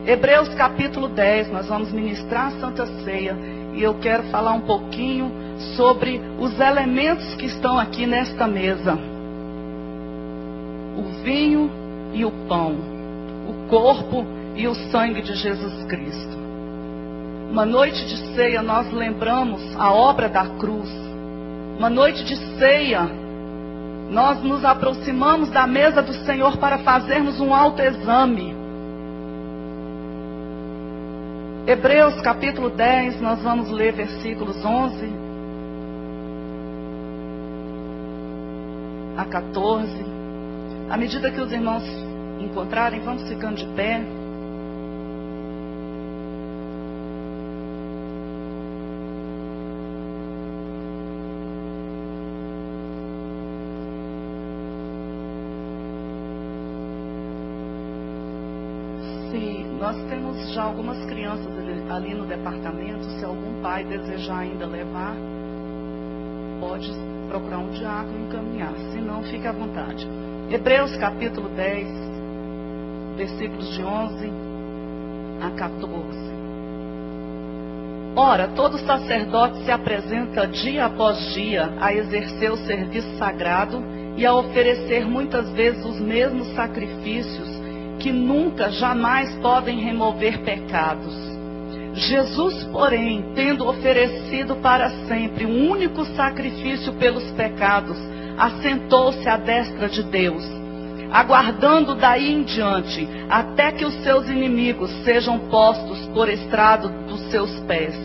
Hebreus capítulo 10, nós vamos ministrar a Santa Ceia. E eu quero falar um pouquinho sobre os elementos que estão aqui nesta mesa. O vinho e o pão. O corpo e o sangue de Jesus Cristo. Uma noite de ceia nós lembramos a obra da cruz. Uma noite de ceia nós nos aproximamos da mesa do Senhor para fazermos um autoexame. Hebreus capítulo 10, nós vamos ler versículos 11 a 14. À medida que os irmãos encontrarem, vamos ficando de pé. Nós temos já algumas crianças ali no departamento. Se algum pai desejar ainda levar, pode procurar um diácono e encaminhar. Se não, fique à vontade. Hebreus capítulo 10, versículos de 11 a 14. Ora, todo sacerdote se apresenta dia após dia a exercer o serviço sagrado e a oferecer muitas vezes os mesmos sacrifícios que nunca, jamais podem remover pecados. Jesus, porém, tendo oferecido para sempre um único sacrifício pelos pecados, assentou-se à destra de Deus, aguardando daí em diante, até que os seus inimigos sejam postos por estrado dos seus pés.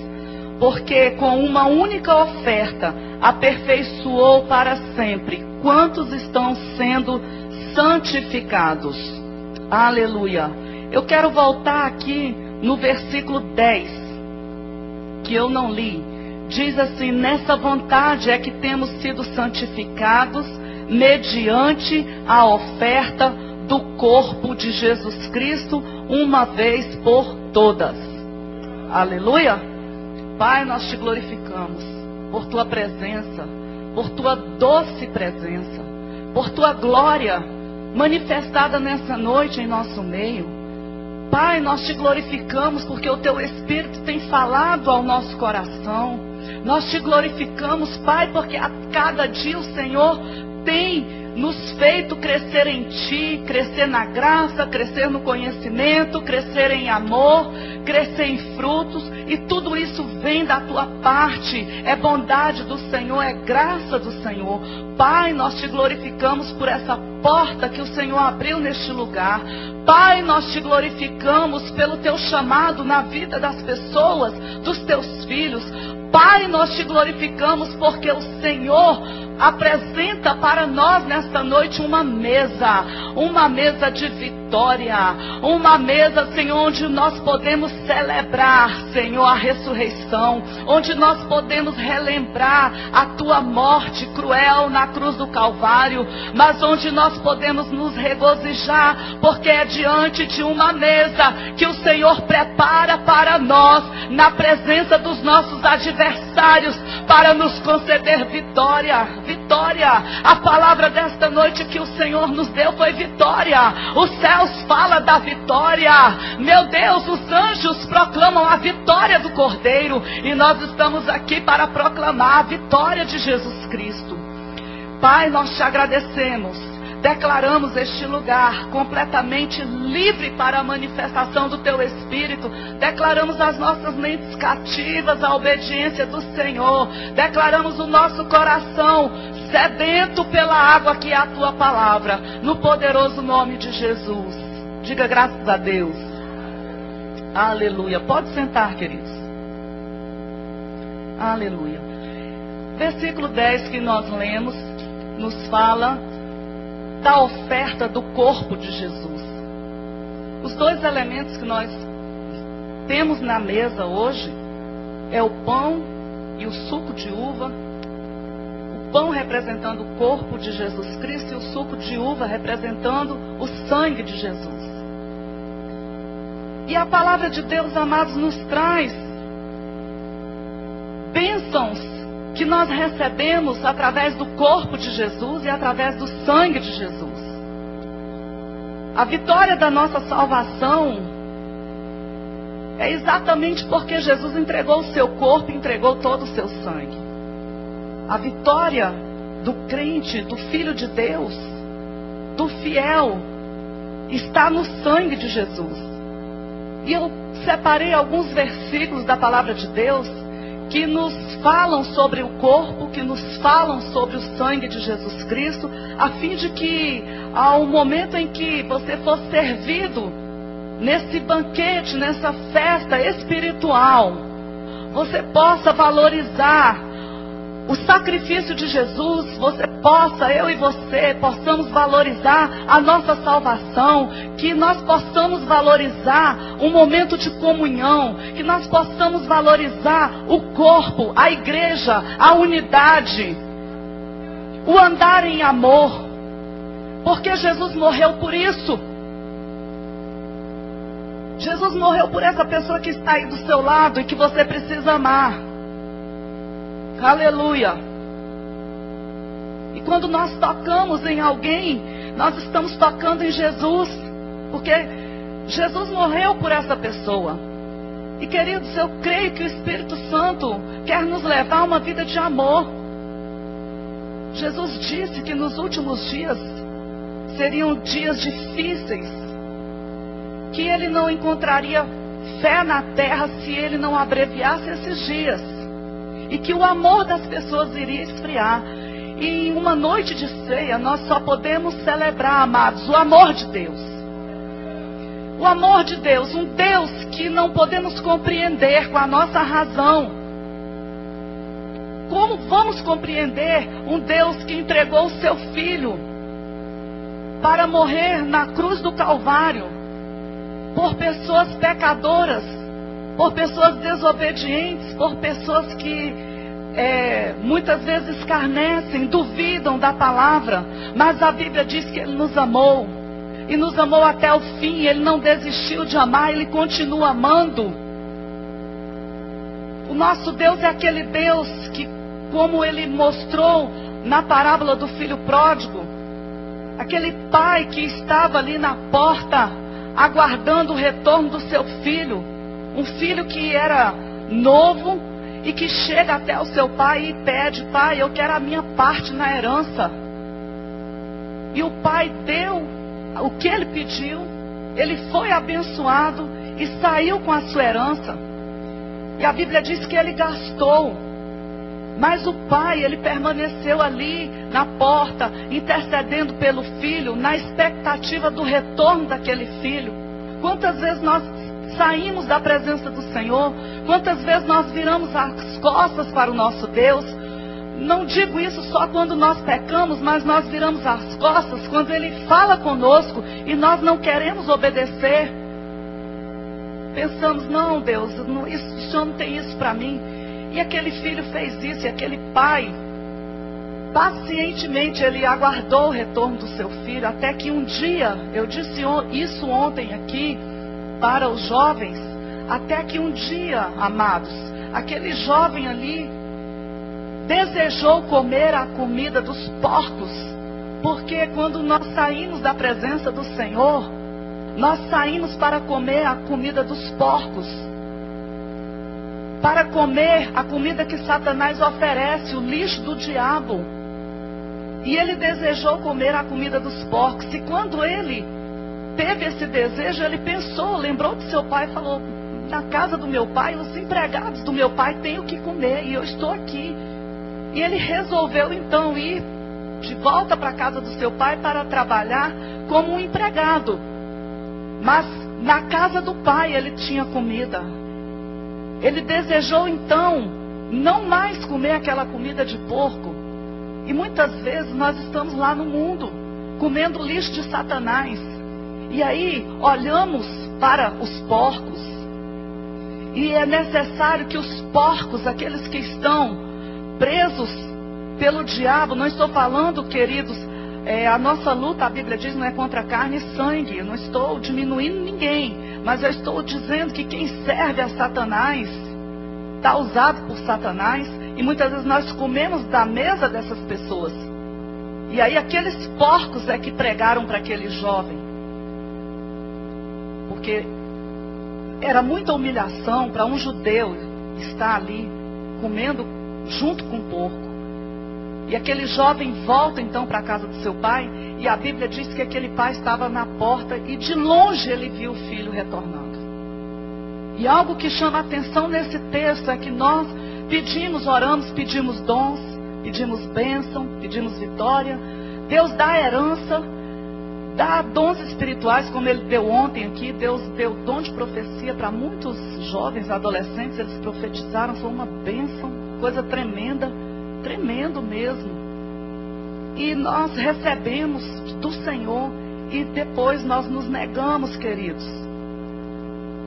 Porque com uma única oferta aperfeiçoou para sempre quantos estão sendo santificados. Aleluia. Eu quero voltar aqui no versículo 10, que eu não li. Diz assim: nessa vontade é que temos sido santificados mediante a oferta do corpo de Jesus Cristo, uma vez por todas. Aleluia. Pai, nós te glorificamos por tua presença, por tua doce presença, por tua glória manifestada nessa noite em nosso meio. Pai, nós te glorificamos porque o teu Espírito tem falado ao nosso coração. Nós te glorificamos, Pai, porque a cada dia o Senhor tem nos feito crescer em Ti, crescer na graça, crescer no conhecimento, crescer em amor, crescer em frutos, e tudo isso vem da Tua parte, é bondade do Senhor, é graça do Senhor. Pai, nós te glorificamos por essa porta que o Senhor abriu neste lugar. Pai, nós te glorificamos pelo Teu chamado na vida das pessoas, dos Teus filhos. Pai, nós te glorificamos porque o Senhor apresenta para nós nesta noite uma mesa de vitória, uma mesa, Senhor, onde nós podemos celebrar, Senhor, a ressurreição, onde nós podemos relembrar a tua morte cruel na cruz do Calvário, mas onde nós podemos nos regozijar, porque é diante de uma mesa que o Senhor prepara para nós, na presença dos nossos adversários, para nos conceder vitória. A palavra desta noite que o Senhor nos deu foi vitória. Os céus falam da vitória. Meu Deus, os anjos proclamam a vitória do Cordeiro, e nós estamos aqui para proclamar a vitória de Jesus Cristo. Pai, nós te agradecemos. Declaramos este lugar completamente livre para a manifestação do Teu Espírito. Declaramos as nossas mentes cativas à obediência do Senhor. Declaramos o nosso coração sedento pela água que é a Tua palavra. No poderoso nome de Jesus. Diga graças a Deus. Aleluia. Pode sentar, queridos. Aleluia. Versículo 10 que nós lemos nos fala da oferta do corpo de Jesus. Os dois elementos que nós temos na mesa hoje é o pão e o suco de uva. O pão representando o corpo de Jesus Cristo e o suco de uva representando o sangue de Jesus. E a palavra de Deus, amados, nos traz bênçãos que nós recebemos através do corpo de Jesus e através do sangue de Jesus. A vitória da nossa salvação É exatamente porque Jesus entregou o seu corpo, entregou todo o seu sangue. A vitória do crente, do Filho de Deus, do fiel, está no sangue de Jesus. E eu separei alguns versículos da palavra de Deus que nos falam sobre o corpo, que nos falam sobre o sangue de Jesus Cristo, a fim de que, ao momento em que você for servido nesse banquete, nessa festa espiritual, você possa valorizar o sacrifício de Jesus, você possa, eu e você, possamos valorizar a nossa salvação, que nós possamos valorizar um momento de comunhão, que nós possamos valorizar o corpo, a igreja, a unidade, o andar em amor, porque Jesus morreu por isso. Jesus morreu por essa pessoa que está aí do seu lado e que você precisa amar. Aleluia. E quando nós tocamos em alguém, nós estamos tocando em Jesus, porque Jesus morreu por essa pessoa. E queridos, eu creio que o Espírito Santo quer nos levar a uma vida de amor. Jesus disse que nos últimos dias seriam dias difíceis, que ele não encontraria fé na terra se ele não abreviasse esses dias, e que o amor das pessoas iria esfriar. E em uma noite de ceia nós só podemos celebrar, amados, o amor de Deus. O amor de Deus, um Deus que não podemos compreender com a nossa razão. Como vamos compreender um Deus que entregou o seu Filho para morrer na cruz do Calvário por pessoas pecadoras, por pessoas desobedientes, por pessoas que muitas vezes escarnecem, duvidam da palavra, mas a Bíblia diz que Ele nos amou, e nos amou até o fim. Ele não desistiu de amar, Ele continua amando. O nosso Deus é aquele Deus que, como Ele mostrou na parábola do filho pródigo, aquele pai que estava ali na porta, aguardando o retorno do seu filho, um filho que era novo e que chega até o seu pai e pede: pai, eu quero a minha parte na herança. E o pai deu o que ele pediu, ele foi abençoado e saiu com a sua herança. E a Bíblia diz que ele gastou, mas o pai, ele permaneceu ali na porta, intercedendo pelo filho, na expectativa do retorno daquele filho. Quantas vezes nós saímos da presença do Senhor, quantas vezes nós viramos as costas para o nosso Deus. Não digo isso só quando nós pecamos, mas nós viramos as costas quando Ele fala conosco e nós não queremos obedecer. Pensamos: não, Deus, o Senhor não tem isso para mim. E aquele filho fez isso, e aquele pai, pacientemente, ele aguardou o retorno do seu filho, até que um dia, eu disse isso ontem aqui para os jovens, até que um dia, amados, aquele jovem ali desejou comer a comida dos porcos, porque quando nós saímos da presença do Senhor, nós saímos para comer a comida dos porcos, para comer a comida que Satanás oferece, o lixo do diabo. E ele desejou comer a comida dos porcos. E quando ele teve esse desejo, ele pensou, lembrou de seu pai e falou: na casa do meu pai, os empregados do meu pai têm o que comer, e eu estou aqui. E ele resolveu então ir de volta para a casa do seu pai para trabalhar como um empregado. Mas na casa do pai ele tinha comida. Ele desejou então não mais comer aquela comida de porco. E muitas vezes nós estamos lá no mundo, comendo o lixo de Satanás. E aí olhamos para os porcos. E é necessário que os porcos, aqueles que estão presos pelo diabo, não estou falando, queridos, a nossa luta, a Bíblia diz, não é contra carne e sangue. Eu não estou diminuindo ninguém, mas eu estou dizendo que quem serve a Satanás está usado por Satanás, e muitas vezes nós comemos da mesa dessas pessoas. E aí aqueles porcos é que pregaram para aquele jovem, porque era muita humilhação para um judeu estar ali comendo junto com o porco. E aquele jovem volta então para a casa do seu pai, e a Bíblia diz que aquele pai estava na porta e de longe ele viu o filho retornando. E algo que chama a atenção nesse texto é que nós pedimos, oramos, pedimos dons, pedimos bênção, pedimos vitória. Deus dá herança, dá dons espirituais, como Ele deu ontem aqui. Deus deu dom de profecia para muitos jovens, adolescentes, eles profetizaram, foi uma bênção, coisa tremenda, tremendo mesmo. E nós recebemos do Senhor e depois nós nos negamos, queridos,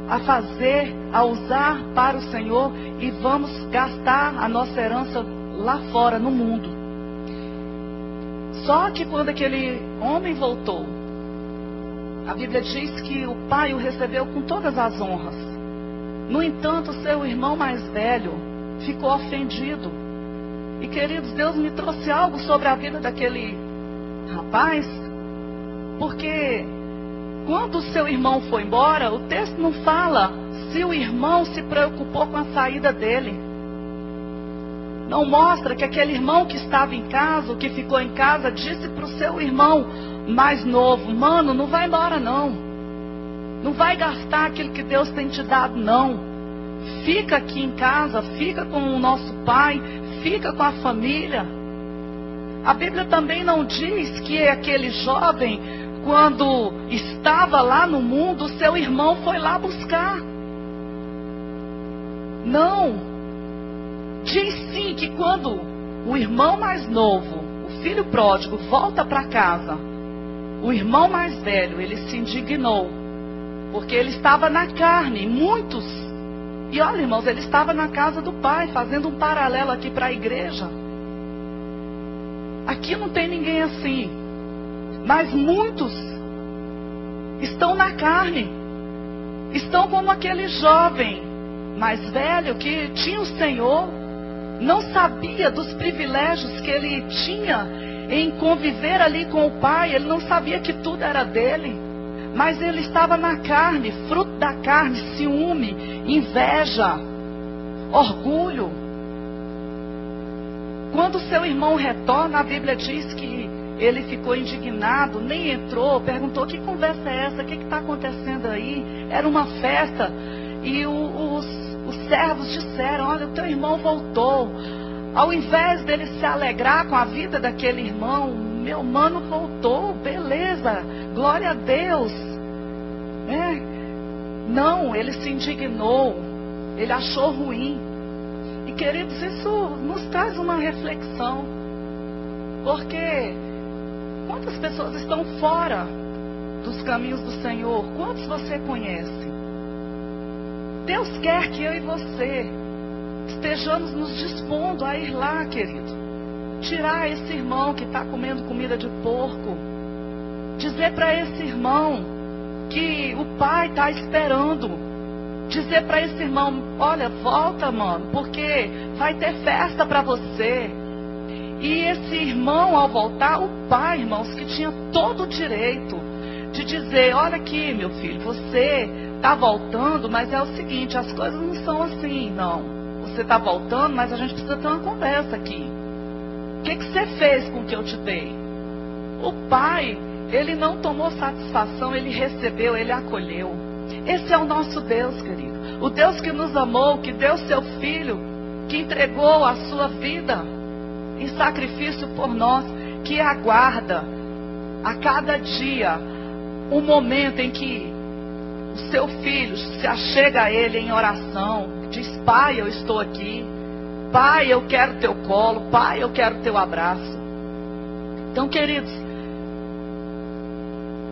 a fazer, a usar para o Senhor, e vamos gastar a nossa herança lá fora, no mundo. Só que quando aquele homem voltou, a Bíblia diz que o pai o recebeu com todas as honras. No entanto, seu irmão mais velho ficou ofendido. E queridos, Deus me trouxe algo sobre a vida daquele rapaz, porque quando o seu irmão foi embora, o texto não fala se o irmão se preocupou com a saída dele. Não mostra que aquele irmão que estava em casa, o que ficou em casa, disse para o seu irmão mais novo: mano, não vai embora não. Não vai gastar aquilo que Deus tem te dado não. Fica aqui em casa, fica com o nosso pai, fica com a família. A Bíblia também não diz que aquele jovem, quando estava lá no mundo, o seu irmão foi lá buscar. Não. Diz sim que quando o irmão mais novo, o filho pródigo, volta para casa, o irmão mais velho, ele se indignou, porque ele estava na carne, muitos. E olha, irmãos, ele estava na casa do pai, fazendo um paralelo aqui para a igreja. Aqui não tem ninguém assim, mas muitos estão na carne, estão como aquele jovem mais velho que tinha o Senhor, não sabia dos privilégios que ele tinha em conviver ali com o pai, ele não sabia que tudo era dele, mas ele estava na carne, fruto da carne, ciúme, inveja, orgulho. Quando seu irmão retorna, a Bíblia diz que ele ficou indignado, nem entrou, perguntou: que conversa é essa? O que está acontecendo aí? Era uma festa. E os servos disseram: olha, o teu irmão voltou. Ao invés dele se alegrar com a vida daquele irmão, meu mano voltou, beleza, glória a Deus. Não, ele se indignou, ele achou ruim. E queridos, isso nos traz uma reflexão, porque quantas pessoas estão fora dos caminhos do Senhor? Quantos você conhece? Deus quer que eu e você estejamos nos dispondo a ir lá, querido. Tirar esse irmão que está comendo comida de porco. Dizer para esse irmão que o pai está esperando. Dizer para esse irmão: olha, volta, mano, porque vai ter festa para você. E esse irmão, ao voltar, o pai, irmãos, que tinha todo o direito de dizer: olha aqui, meu filho, você está voltando, mas é o seguinte, as coisas não são assim, não. Você está voltando, mas a gente precisa ter uma conversa aqui. O que você fez com o que eu te dei? O pai, ele não tomou satisfação, ele recebeu, ele acolheu. Esse é o nosso Deus, querido. O Deus que nos amou, que deu seu filho, que entregou a sua vida em sacrifício por nós, que aguarda a cada dia um momento em que o seu filho se achega a ele em oração, diz: pai, eu estou aqui, pai, eu quero teu colo, pai, eu quero teu abraço. Então, queridos,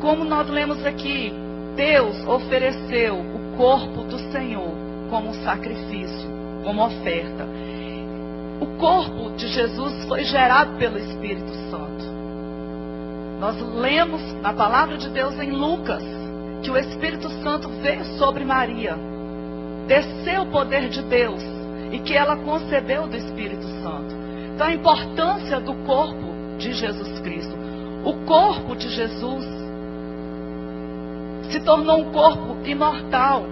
como nós lemos aqui, Deus ofereceu o corpo do Senhor como um sacrifício, como oferta. O corpo de Jesus foi gerado pelo Espírito Santo. Nós lemos na palavra de Deus em Lucas que o Espírito Santo veio sobre Maria, desceu o poder de Deus e que ela concebeu do Espírito Santo. Então a importância do corpo de Jesus Cristo. O corpo de Jesus se tornou um corpo imortal.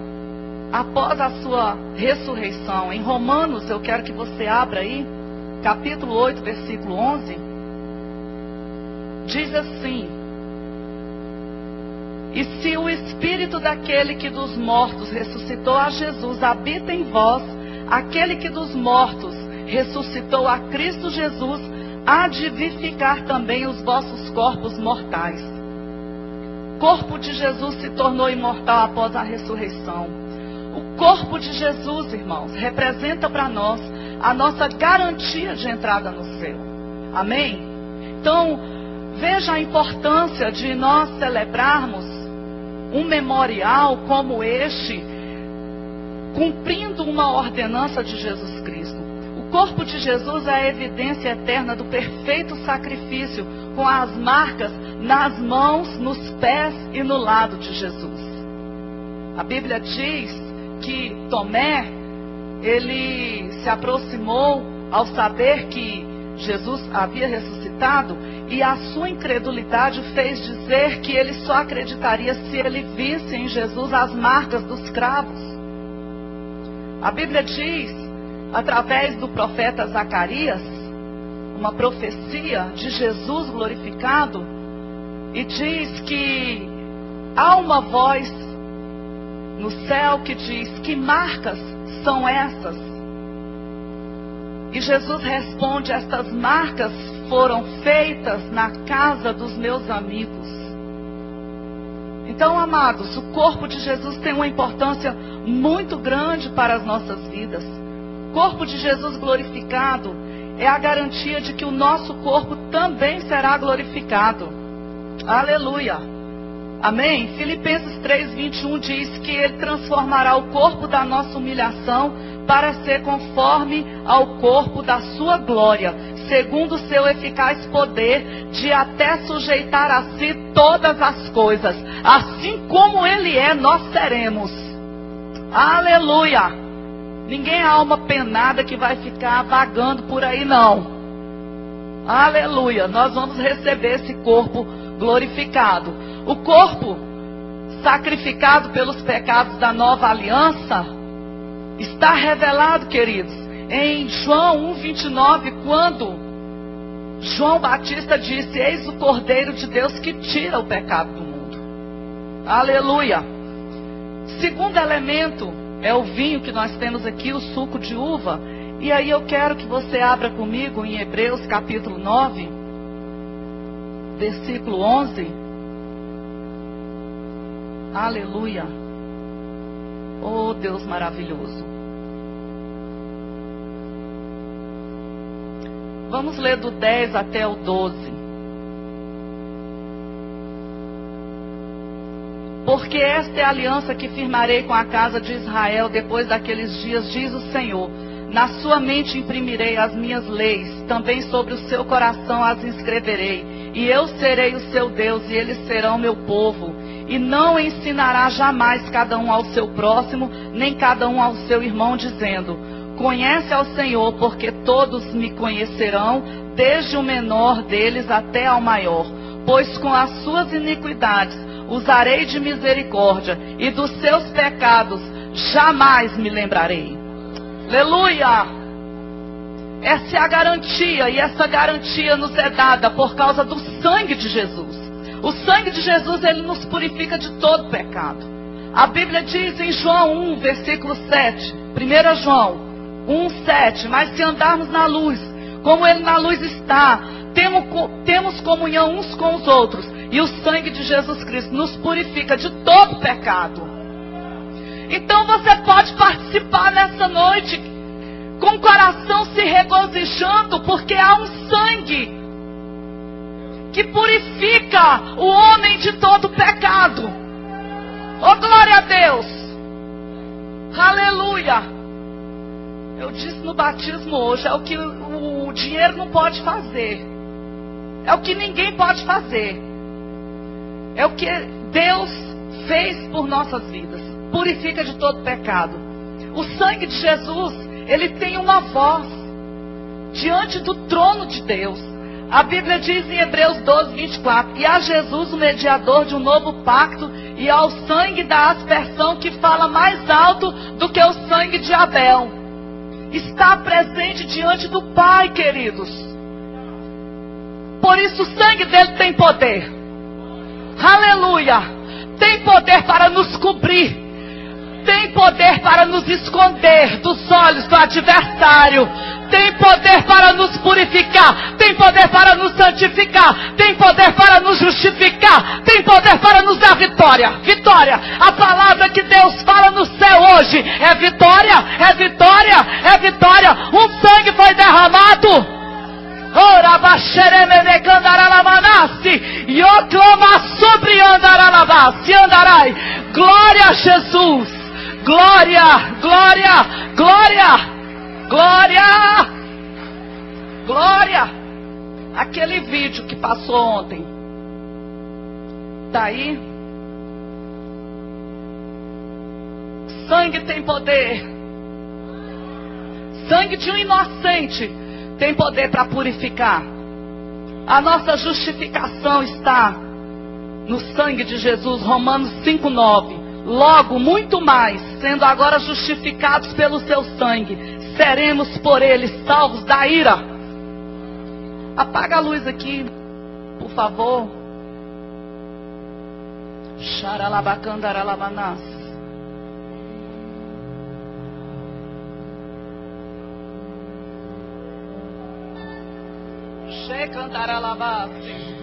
após a sua ressurreição. Em Romanos, eu quero que você abra aí, capítulo 8, versículo 11. Diz assim: e se o Espírito daquele que dos mortos ressuscitou a Jesus habita em vós, aquele que dos mortos ressuscitou a Cristo Jesus, há de vivificar também os vossos corpos mortais. O corpo de Jesus se tornou imortal após a ressurreição. O corpo de Jesus, irmãos, representa para nós a nossa garantia de entrada no céu. Amém? Então, veja a importância de nós celebrarmos um memorial como este, cumprindo uma ordenança de Jesus Cristo. O corpo de Jesus é a evidência eterna do perfeito sacrifício, com as marcas nas mãos, nos pés e no lado de Jesus. A Bíblia diz que Tomé, ele se aproximou ao saber que Jesus havia ressuscitado, e a sua incredulidade fez dizer que ele só acreditaria se ele visse em Jesus as marcas dos cravos. A Bíblia diz, através do profeta Zacarias, uma profecia de Jesus glorificado, e diz que há uma voz no céu que diz: que marcas são essas? E Jesus responde: estas marcas foram feitas na casa dos meus amigos. Então, amados, o corpo de Jesus tem uma importância muito grande para as nossas vidas. O corpo de Jesus glorificado é a garantia de que o nosso corpo também será glorificado. Aleluia. Amém? Filipenses 3:21 diz que Ele transformará o corpo da nossa humilhação para ser conforme ao corpo da sua glória, segundo o seu eficaz poder de até sujeitar a si todas as coisas. Assim como Ele é, nós seremos. Aleluia! Ninguém é alma penada que vai ficar vagando por aí, não. Aleluia! Nós vamos receber esse corpo glorificado. O corpo sacrificado pelos pecados da nova aliança está revelado, queridos, em João 1:29, quando João Batista disse: eis o Cordeiro de Deus que tira o pecado do mundo. Aleluia. Segundo elemento é o vinho que nós temos aqui, o suco de uva. E aí eu quero que você abra comigo em Hebreus capítulo 9, versículo 11. Aleluia. Oh, Deus maravilhoso. Vamos ler do 10 até o 12. Porque esta é a aliança que firmarei com a casa de Israel depois daqueles dias, diz o Senhor. Na sua mente imprimirei as minhas leis, também sobre o seu coração as inscreverei. E eu serei o seu Deus, e eles serão meu povo. E não ensinará jamais cada um ao seu próximo, nem cada um ao seu irmão, dizendo: conhece ao Senhor, porque todos me conhecerão, desde o menor deles até ao maior. Pois com as suas iniquidades usarei de misericórdia, e dos seus pecados jamais me lembrarei. Aleluia! Essa é a garantia, e essa garantia nos é dada por causa do sangue de Jesus. O sangue de Jesus, ele nos purifica de todo pecado. A Bíblia diz em João 1, versículo 7, 1 João 1, 7, mas se andarmos na luz, como Ele na luz está, temos comunhão uns com os outros, e o sangue de Jesus Cristo nos purifica de todo pecado. Então você pode participar nessa noite com o coração se regozijando, porque há um sangue que purifica o homem de todo pecado. Oh, glória a Deus! Aleluia! Eu disse no batismo hoje, é o que o dinheiro não pode fazer. É o que ninguém pode fazer. É o que Deus fez por nossas vidas. Purifica de todo pecado. O sangue de Jesus, ele tem uma voz diante do trono de Deus. A Bíblia diz em Hebreus 12, 24: e a Jesus, o mediador de um novo pacto, e ao sangue da aspersão que fala mais alto do que o sangue de Abel. Está presente diante do Pai, queridos. Por isso o sangue dele tem poder. Aleluia! Tem poder para nos cobrir. Tem poder para nos esconder dos olhos do adversário. Tem poder para nos purificar. Tem poder para nos santificar. Tem poder para nos justificar. Tem poder para nos dar vitória. Vitória. A palavra que Deus fala no céu hoje é vitória, é vitória, é vitória. Um sangue foi derramado. Ora baxeremene candaralamanassi. E eu clama sobre andaralabassi andarai. Glória a Jesus. Glória, glória, glória. Glória! Glória! Aquele vídeo que passou ontem. Tá aí? Sangue tem poder. Sangue de um inocente tem poder para purificar. A nossa justificação está no sangue de Jesus. Romanos 5:9. Logo, muito mais, sendo agora justificados pelo seu sangue, seremos por ele salvos da ira. Apaga a luz aqui, por favor. Xaralabacandaralabanas. Xecandaralabasi.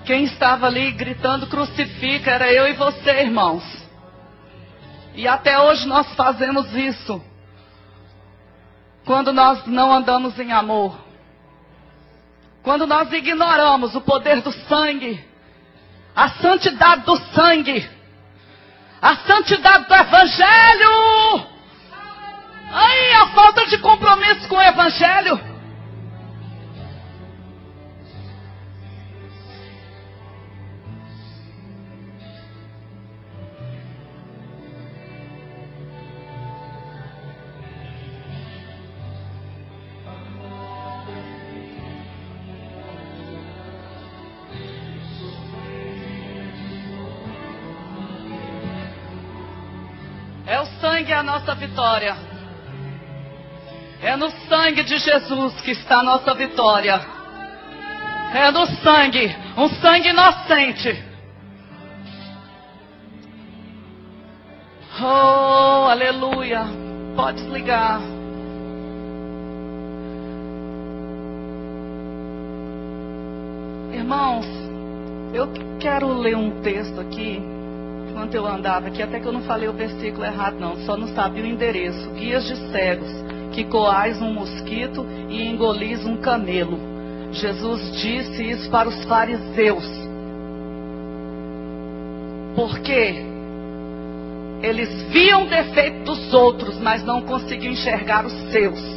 Quem estava ali gritando crucifica era eu e você, irmãos. E até hoje nós fazemos isso. Quando nós não andamos em amor. Quando nós ignoramos o poder do sangue. A santidade do sangue. A santidade do evangelho. Ai, a falta de compromisso com o evangelho. É o sangue a nossa vitória. É no sangue de Jesus que está a nossa vitória. É no sangue, um sangue inocente. Oh, aleluia. Pode desligar. Irmãos, eu quero ler um texto aqui. Enquanto eu andava aqui, até que eu não falei o versículo errado não, só não sabia o endereço. Guias de cegos, que coais um mosquito e engolis um camelo. Jesus disse isso para os fariseus. Porque eles viam o defeito dos outros, mas não conseguiam enxergar os seus.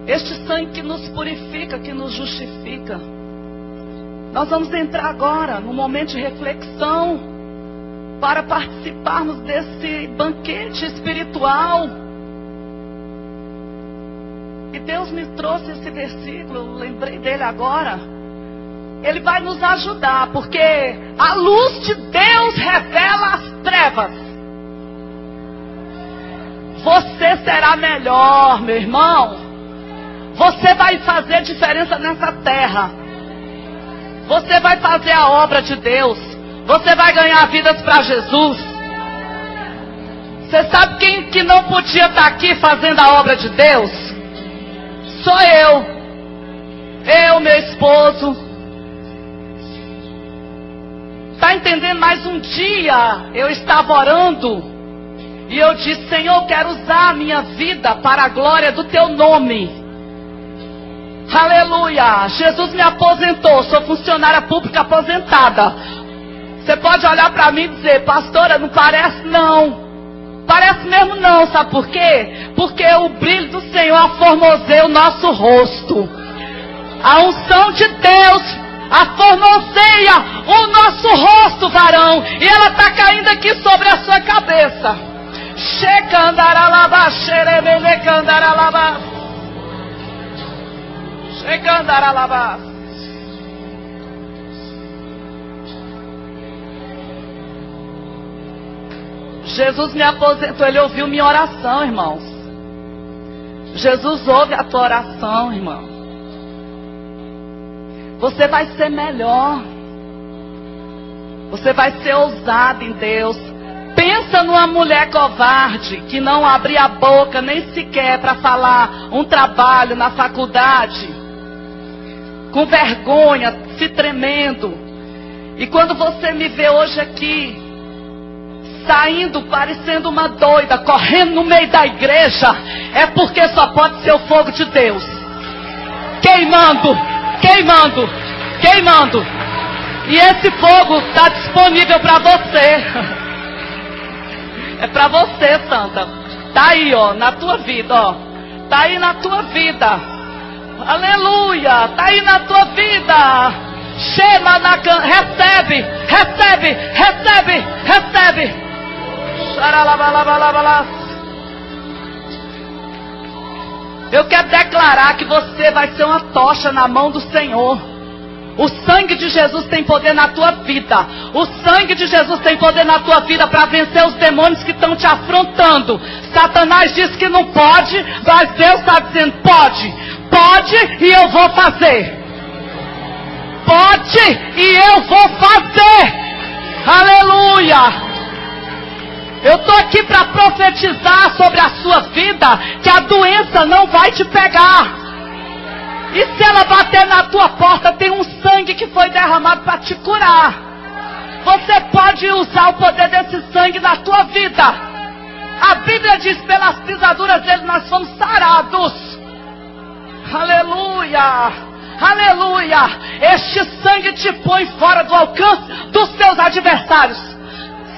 Este sangue que nos purifica, que nos justifica. Nós vamos entrar agora num momento de reflexão para participarmos desse banquete espiritual. E Deus me trouxe esse versículo, eu lembrei dele agora. Ele vai nos ajudar, porque a luz de Deus revela as trevas. Você será melhor, meu irmão. Você vai fazer diferença nessa terra. Você vai fazer a obra de Deus. Você vai ganhar vidas para Jesus. Você sabe quem que não podia estar aqui fazendo a obra de Deus? Sou eu. Eu, meu esposo. Está entendendo? Mais um dia eu estava orando e eu disse: Senhor, eu quero usar a minha vida para a glória do teu nome. Aleluia. Jesus me aposentou, sou funcionária pública aposentada. Você pode olhar para mim e dizer: pastora, não parece não. Parece mesmo não, sabe por quê? Porque o brilho do Senhor aformoseia o nosso rosto. A unção de Deus aformoseia o nosso rosto, varão. E ela está caindo aqui sobre a sua cabeça. Shekandaralaba, xerebelekandaralaba. Shekandaralaba. Jesus me aposentou, Ele ouviu minha oração, irmãos. Jesus ouve a tua oração, irmão. Você vai ser melhor. Você vai ser ousado em Deus. Pensa numa mulher covarde que não abria a boca nem sequer para falar um trabalho na faculdade, com vergonha, se tremendo. E quando você me vê hoje aqui, saindo parecendo uma doida, correndo no meio da igreja, é porque só pode ser o fogo de Deus queimando, queimando, queimando. E esse fogo está disponível para você. É para você, santa. Tá aí, ó, na tua vida, ó. Tá aí na tua vida. Aleluia. Tá aí na tua vida. Chama na recebe, recebe, recebe, recebe. Eu quero declarar que você vai ser uma tocha na mão do Senhor. O sangue de Jesus tem poder na tua vida. O sangue de Jesus tem poder na tua vida para vencer os demônios que estão te afrontando. Satanás diz que não pode, mas Deus está dizendo: pode, pode e eu vou fazer. Pode e eu vou fazer. Aleluia. Eu estou aqui para profetizar sobre a sua vida que a doença não vai te pegar. E se ela bater na tua porta, tem um sangue que foi derramado para te curar. Você pode usar o poder desse sangue na tua vida. A Bíblia diz: pelas pisaduras dele nós fomos sarados. Aleluia, aleluia. Este sangue te põe fora do alcance dos teus adversários.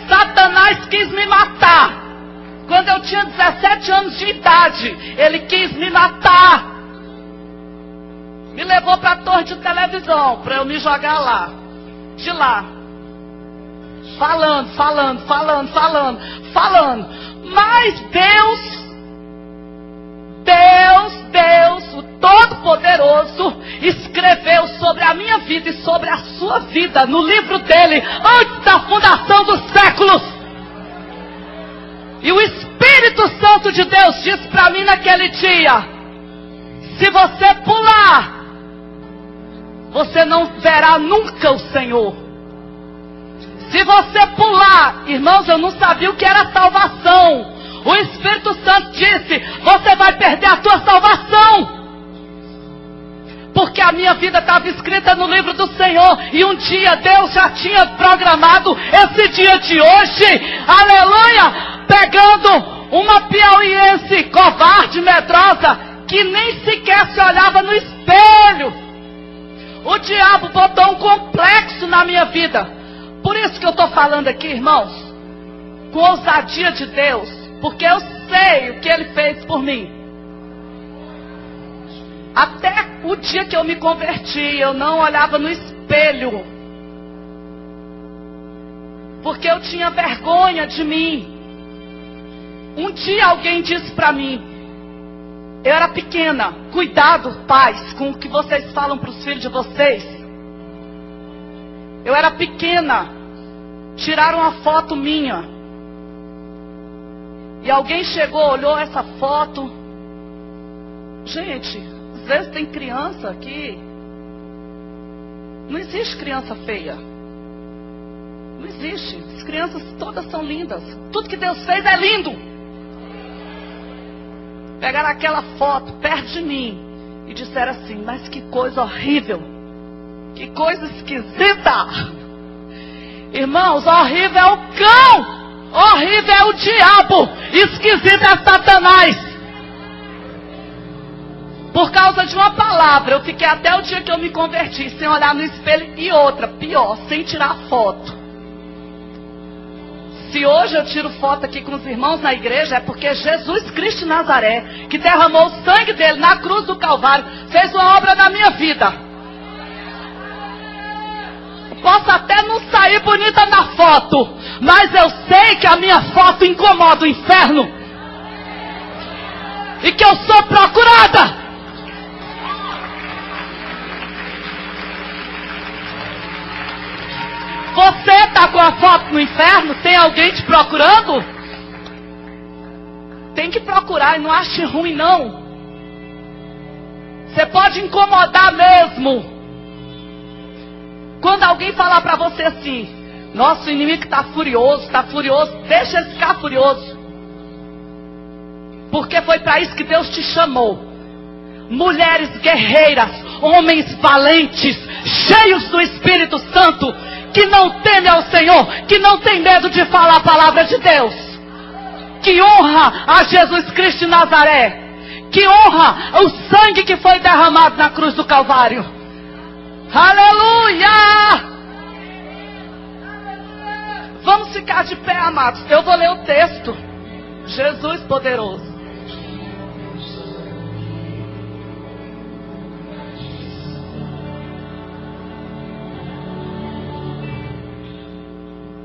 Satanás quis me matar. Quando eu tinha 17 anos de idade, ele quis me matar. Me levou para a torre de televisão para eu me jogar lá. De lá. Falando, falando, falando, falando, falando. Mas Deus, o Todo-Poderoso, escreveu sobre a minha vida e sobre a sua vida no livro dele, antes da fundação dos séculos. E o Espírito Santo de Deus disse para mim naquele dia: se você pular, você não verá nunca o Senhor. Se você pular, irmãos, eu não sabia o que era salvação. O Espírito Santo disse: você vai perder a tua salvação. Porque a minha vida estava escrita no livro do Senhor. E um dia Deus já tinha programado esse dia de hoje. Aleluia! Pegando uma piauiense covarde, medrosa, que nem sequer se olhava no espelho. O diabo botou um complexo na minha vida. Por isso que eu estou falando aqui, irmãos, com ousadia de Deus. Porque eu sei o que Ele fez por mim. Até o dia que eu me converti, eu não olhava no espelho, porque eu tinha vergonha de mim. Um dia alguém disse para mim, eu era pequena, cuidado, pais, com o que vocês falam para os filhos de vocês. Eu era pequena, tiraram uma foto minha. E alguém chegou, olhou essa foto. Gente, às vezes tem criança aqui. Não existe criança feia. Não existe. As crianças todas são lindas. Tudo que Deus fez é lindo. Pegaram aquela foto perto de mim e disseram assim, mas que coisa horrível. Que coisa esquisita. Irmãos, horrível é o cão. Horrível é o diabo. Esquisito é Satanás. Por causa de uma palavra, eu fiquei até o dia que eu me converti sem olhar no espelho. E outra, pior, sem tirar foto. Se hoje eu tiro foto aqui com os irmãos na igreja, é porque Jesus Cristo de Nazaré, que derramou o sangue dele na cruz do Calvário, fez uma obra na minha vida. Eu posso até não sair bonita na foto, mas eu sei que a minha foto incomoda o inferno. E que eu sou procurada. Você está com a foto no inferno? Tem alguém te procurando? Tem que procurar e não ache ruim não. Você pode incomodar mesmo. Quando alguém falar para você assim, nosso inimigo está furioso, deixa ele ficar furioso. Porque foi para isso que Deus te chamou. Mulheres guerreiras, homens valentes, cheios do Espírito Santo, que não teme ao Senhor, que não tem medo de falar a palavra de Deus, que honra a Jesus Cristo de Nazaré, que honra o sangue que foi derramado na cruz do Calvário. Aleluia! Vamos ficar de pé, amados. Eu vou ler o texto. Jesus poderoso.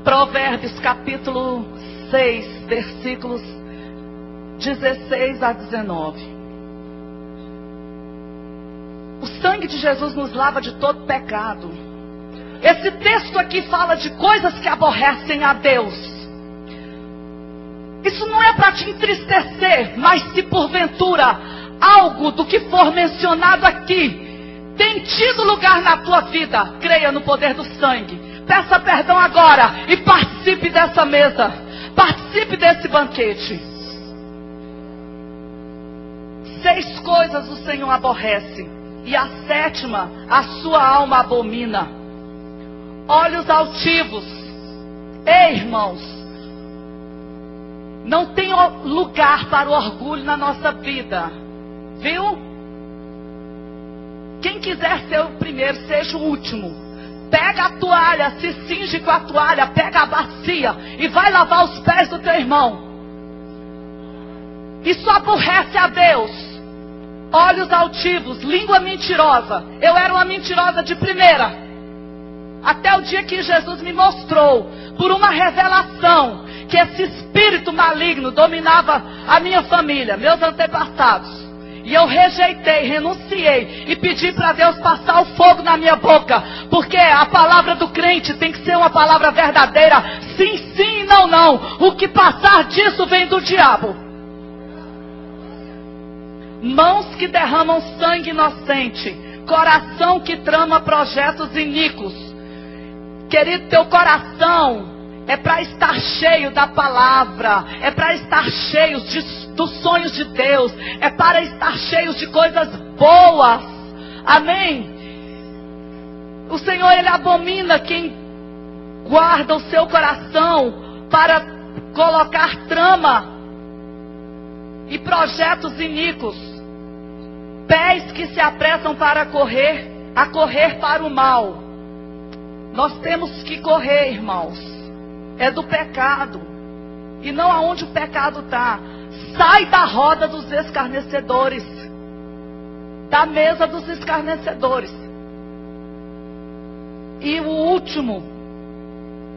Provérbios capítulo 6, versículos 16 a 19. O sangue de Jesus nos lava de todo pecado. Esse texto aqui fala de coisas que aborrecem a Deus. Isso não é para te entristecer, mas se porventura algo do que for mencionado aqui tem tido lugar na tua vida, creia no poder do sangue. Peça perdão agora e participe dessa mesa. Participe desse banquete. 6 coisas o Senhor aborrece, e a 7ª a sua alma abomina: olhos altivos. Ei, irmãos, não tem lugar para o orgulho na nossa vida, viu? Quem quiser ser o primeiro, seja o último. Pega a toalha, se cinge com a toalha, pega a bacia e vai lavar os pés do teu irmão. Isso aborrece a Deus. Olhos altivos, língua mentirosa. Eu era uma mentirosa de primeira. Até o dia que Jesus me mostrou, por uma revelação, que esse espírito maligno dominava a minha família, meus antepassados. E eu rejeitei, renunciei e pedi para Deus passar o fogo na minha boca. Porque a palavra do crente tem que ser uma palavra verdadeira. Sim, sim e não, não. O que passar disso vem do diabo. Mãos que derramam sangue inocente. Coração que trama projetos iníquos. Querido, teu coração é para estar cheio da palavra. É para estar cheio dos sonhos de Deus. É para estar cheio de coisas boas. Amém? O Senhor, Ele abomina quem guarda o seu coração para colocar trama e projetos iníquos. Pés que se apressam para correr para o mal. Nós temos que correr, irmãos. É do pecado. E não aonde o pecado está. Sai da roda dos escarnecedores. da mesa dos escarnecedores. E o último,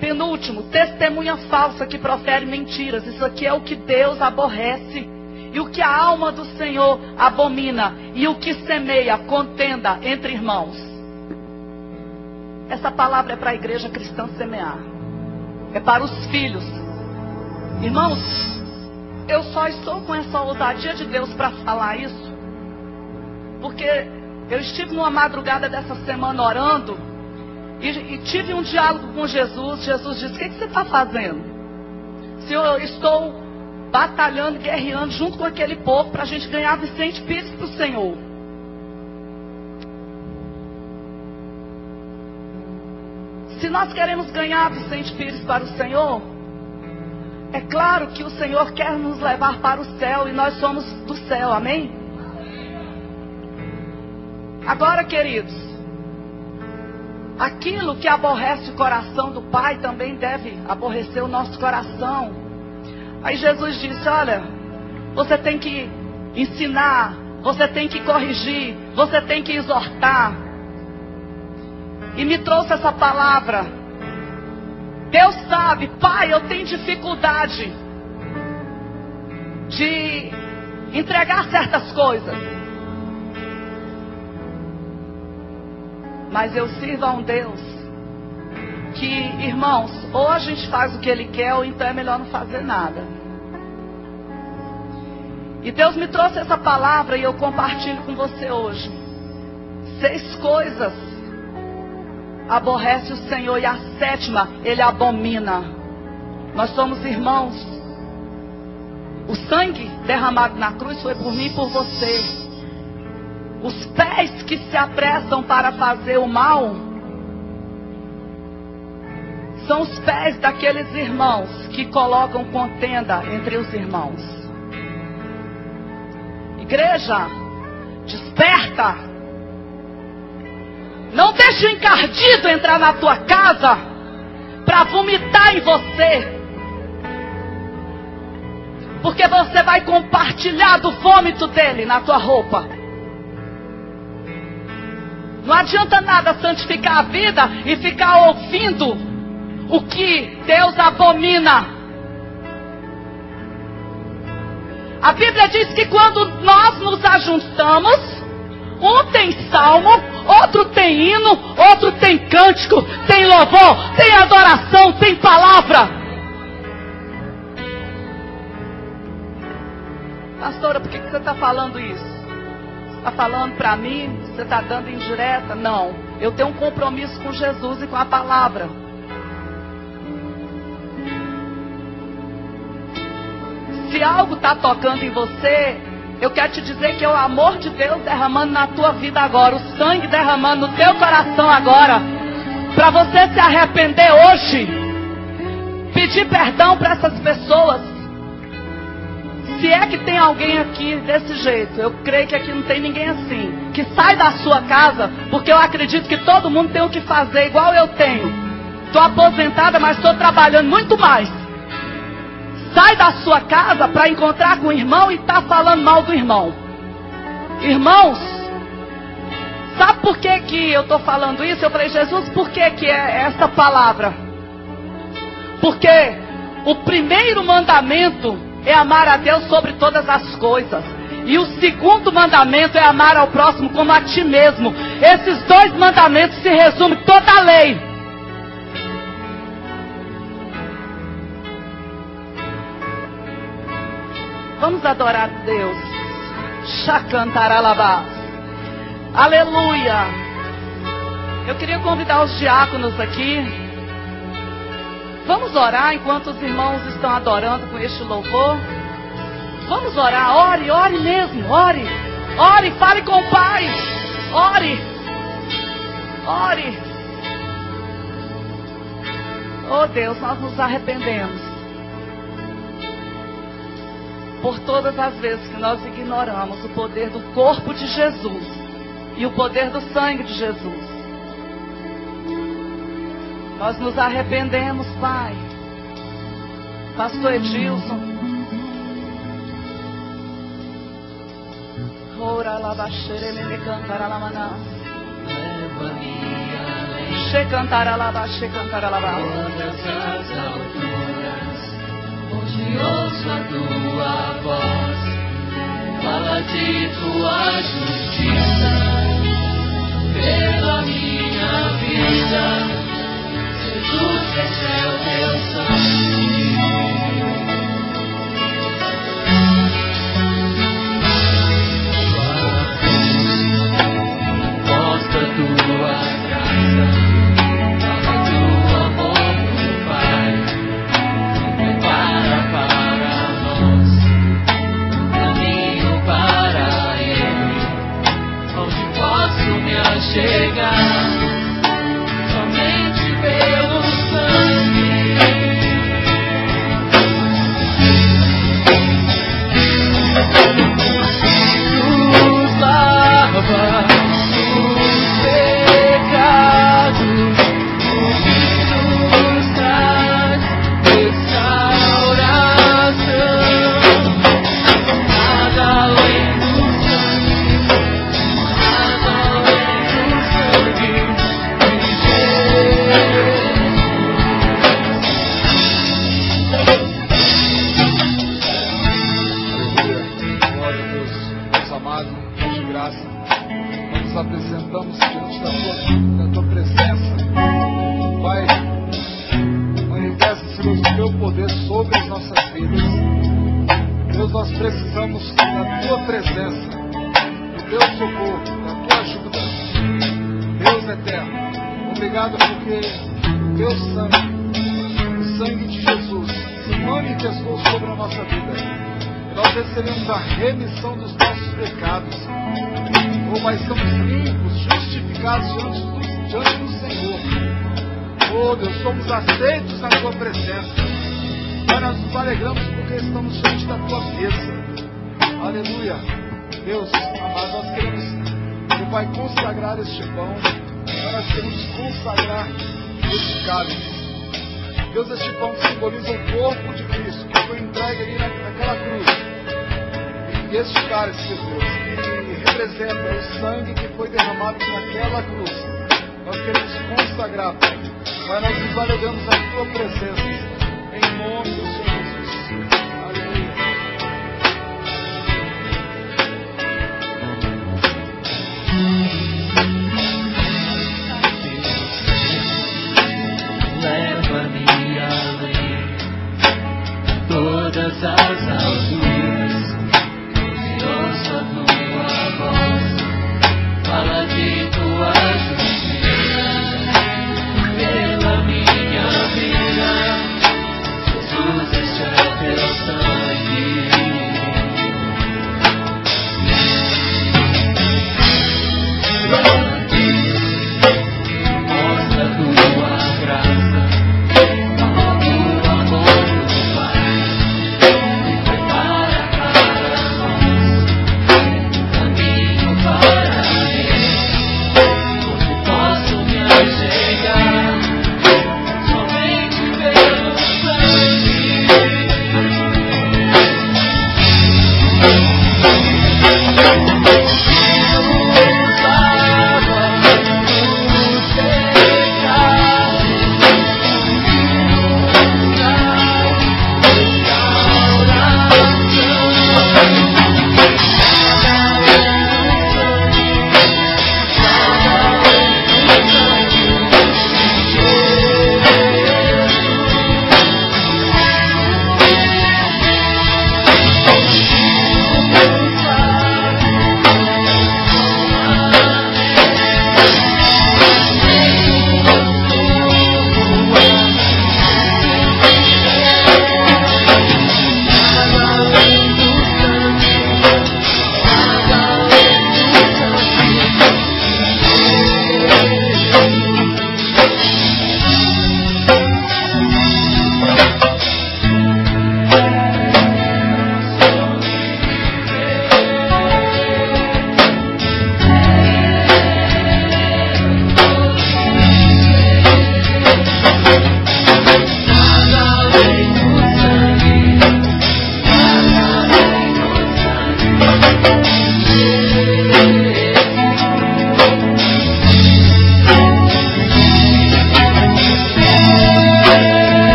penúltimo, testemunha falsa que profere mentiras. Isso aqui é o que Deus aborrece e o que a alma do Senhor abomina, e o que semeia contenda entre irmãos. Essa palavra é para a igreja cristã semear, é para os filhos. Irmãos, eu só estou com essa ousadia de Deus para falar isso porque eu estive numa madrugada dessa semana orando e tive um diálogo com Jesus. Jesus disse: o que você está fazendo? Senhor, eu estou batalhando, guerreando junto com aquele povo para a gente ganhar Vicente Pires para o Senhor. Se nós queremos ganhar Vicente Pires para o Senhor, é claro que o Senhor quer nos levar para o céu e nós somos do céu, amém? Agora, queridos, aquilo que aborrece o coração do Pai também deve aborrecer o nosso coração. Aí Jesus disse: olha, você tem que ensinar, você tem que corrigir, você tem que exortar. E me trouxe essa palavra. Deus sabe, Pai, eu tenho dificuldade de entregar certas coisas, mas eu sirvo a um Deus que, irmãos, ou a gente faz o que Ele quer, ou então é melhor não fazer nada. E Deus me trouxe essa palavra e eu compartilho com você hoje. 6 coisas aborrece o Senhor, e a 7ª Ele abomina. Nós somos irmãos. O sangue derramado na cruz foi por mim e por você. Os pés que se apressam para fazer o mal são os pés daqueles irmãos que colocam contenda entre os irmãos. Igreja, desperta. Não deixe o encardido entrar na tua casa para vomitar em você, porque você vai compartilhar do vômito dele na tua roupa. Não adianta nada santificar a vida e ficar ouvindo o que Deus abomina. A Bíblia diz que quando nós nos ajuntamos, um tem salmo, outro tem hino, outro tem cântico, tem louvor, tem adoração, tem palavra. Pastora, por que você está falando isso? Está falando para mim? Você está dando indireta? Não, eu tenho um compromisso com Jesus e com a palavra. Se algo está tocando em você, eu quero te dizer que é o amor de Deus derramando na tua vida agora, o sangue derramando no teu coração agora, para você se arrepender hoje, pedir perdão para essas pessoas. Se é que tem alguém aqui desse jeito, eu creio que aqui não tem ninguém assim, que sai da sua casa, porque eu acredito que todo mundo tem o que fazer igual eu tenho. Estou aposentada, mas estou trabalhando muito mais. Sai da sua casa para encontrar com o irmão e está falando mal do irmão. Irmãos, sabe por que eu estou falando isso? Eu falei: Jesus, por que é essa palavra? Porque o primeiro mandamento é amar a Deus sobre todas as coisas. E o segundo mandamento é amar ao próximo como a ti mesmo. Esses 2 mandamentos se resumem toda a lei. Vamos adorar a Deus. Chacantaralabá. Aleluia. Eu queria convidar os diáconos aqui. Vamos orar enquanto os irmãos estão adorando com este louvor. Vamos orar. Ore, ore mesmo. Ore. Ore, fale com o Pai. Ore. Ore. Oh Deus, nós nos arrependemos por todas as vezes que nós ignoramos o poder do corpo de Jesus e o poder do sangue de Jesus. Nós nos arrependemos, Pai. Pastor Edilson. Ora labaxere me cantará la maná. Leva-me além. Che cantará la ba, che cantará la ba. Todas as alturas, onde ouço a tua voz, fala de tua justiça pela minha vida. Jesus, esse é o teu sangue. Mostra tua graça, fala do amor do Pai, prepara para nós um caminho para Ele, onde posso me achegar somente pelo sangue. Nos lava os pecados, nos traz restauração. Nada além do sangue, nada além do sangue de Jesus. Glória a Deus, Deus amado, Deus de graça. Nós nos apresentamos diante da tua presença. Pai, manifesta, Senhor, o teu poder sobre as nossas vidas. Deus, nós precisamos da tua presença, do teu socorro, da tua ajuda. Deus eterno, obrigado porque o teu sangue, o sangue de Jesus, se manifestou sobre a nossa vida. Nós recebemos a remissão dos nossos pecados. Oh, mas estamos limpos, justificados diante do Senhor. Oh, Deus, somos aceitos na tua presença. Pai, nós nos alegramos porque estamos diante da tua mesa. Aleluia. Deus, amado, nós queremos, meu Pai, consagrar este pão. Nós queremos consagrar este cálice. Deus, este pão simboliza o corpo de Cristo que foi entregue ali naquela cruz. E este cálice, Deus, que representa o sangue que foi derramado naquela cruz. Nós queremos consagrar, Pai. Pai, nós nos alegramos a tua presença. Em nome do Senhor Jesus. Aleluia. Leva-me além, todas as alturas, onde ouço a tua voz, fala de tua justiça pela minha vida. Jesus,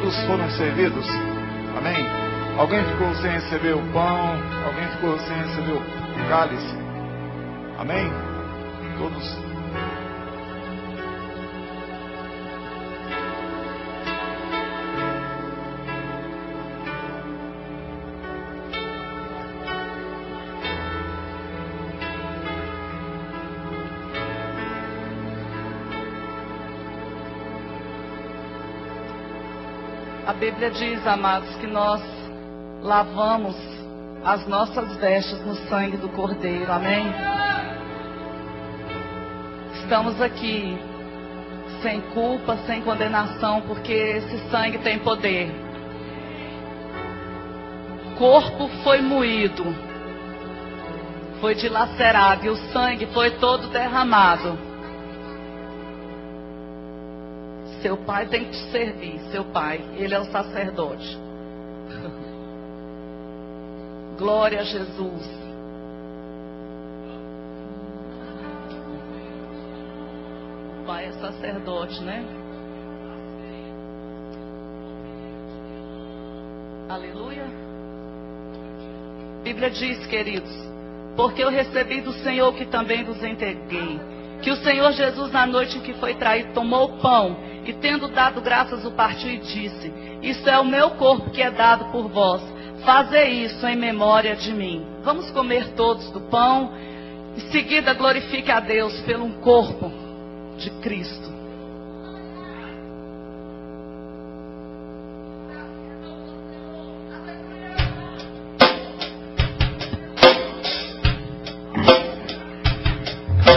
todos foram servidos? Amém? Alguém ficou sem receber o pão? Alguém ficou sem receber o cálice? Amém? Todos. A Bíblia diz, amados, que nós lavamos as nossas vestes no sangue do Cordeiro, amém? Estamos aqui sem culpa, sem condenação, porque esse sangue tem poder. O corpo foi moído, foi dilacerado e o sangue foi todo derramado. Seu pai tem que te servir, seu pai, ele é o sacerdote. Glória a Jesus. O pai é sacerdote, né? Aleluia. A Bíblia diz, queridos, porque eu recebi do Senhor que também vos entreguei, que o Senhor Jesus, na noite em que foi traído, tomou o pão e, tendo dado graças, o partiu e disse: isso é o meu corpo que é dado por vós. Fazei isso em memória de mim. Vamos comer todos do pão. Em seguida, glorifique a Deus pelo corpo de Cristo.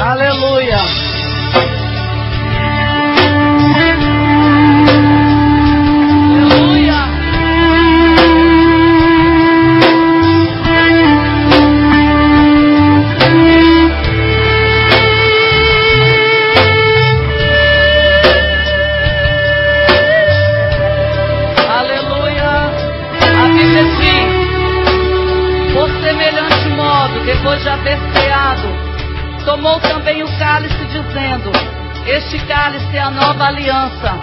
Aleluia. Depois de haver ceado, tomou também o cálice, dizendo: este cálice é a nova aliança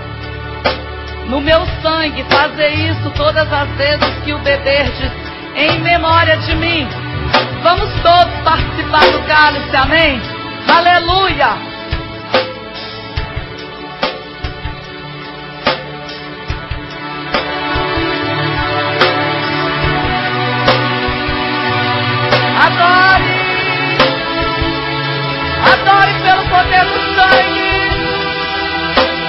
no meu sangue. Fazei isso todas as vezes que o beberdes, em memória de mim. Vamos todos participar do cálice, amém? Aleluia! Adore pelo poder do sangue.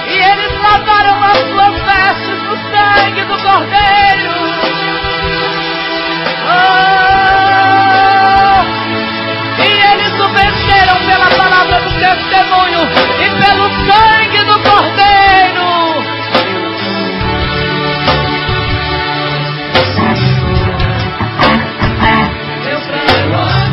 E eles lavaram as suas vestes no sangue do Cordeiro. Oh! E eles o venceram pela palavra do testemunho e pelo sangue do Cordeiro. Meu Deus.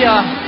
Aleluia.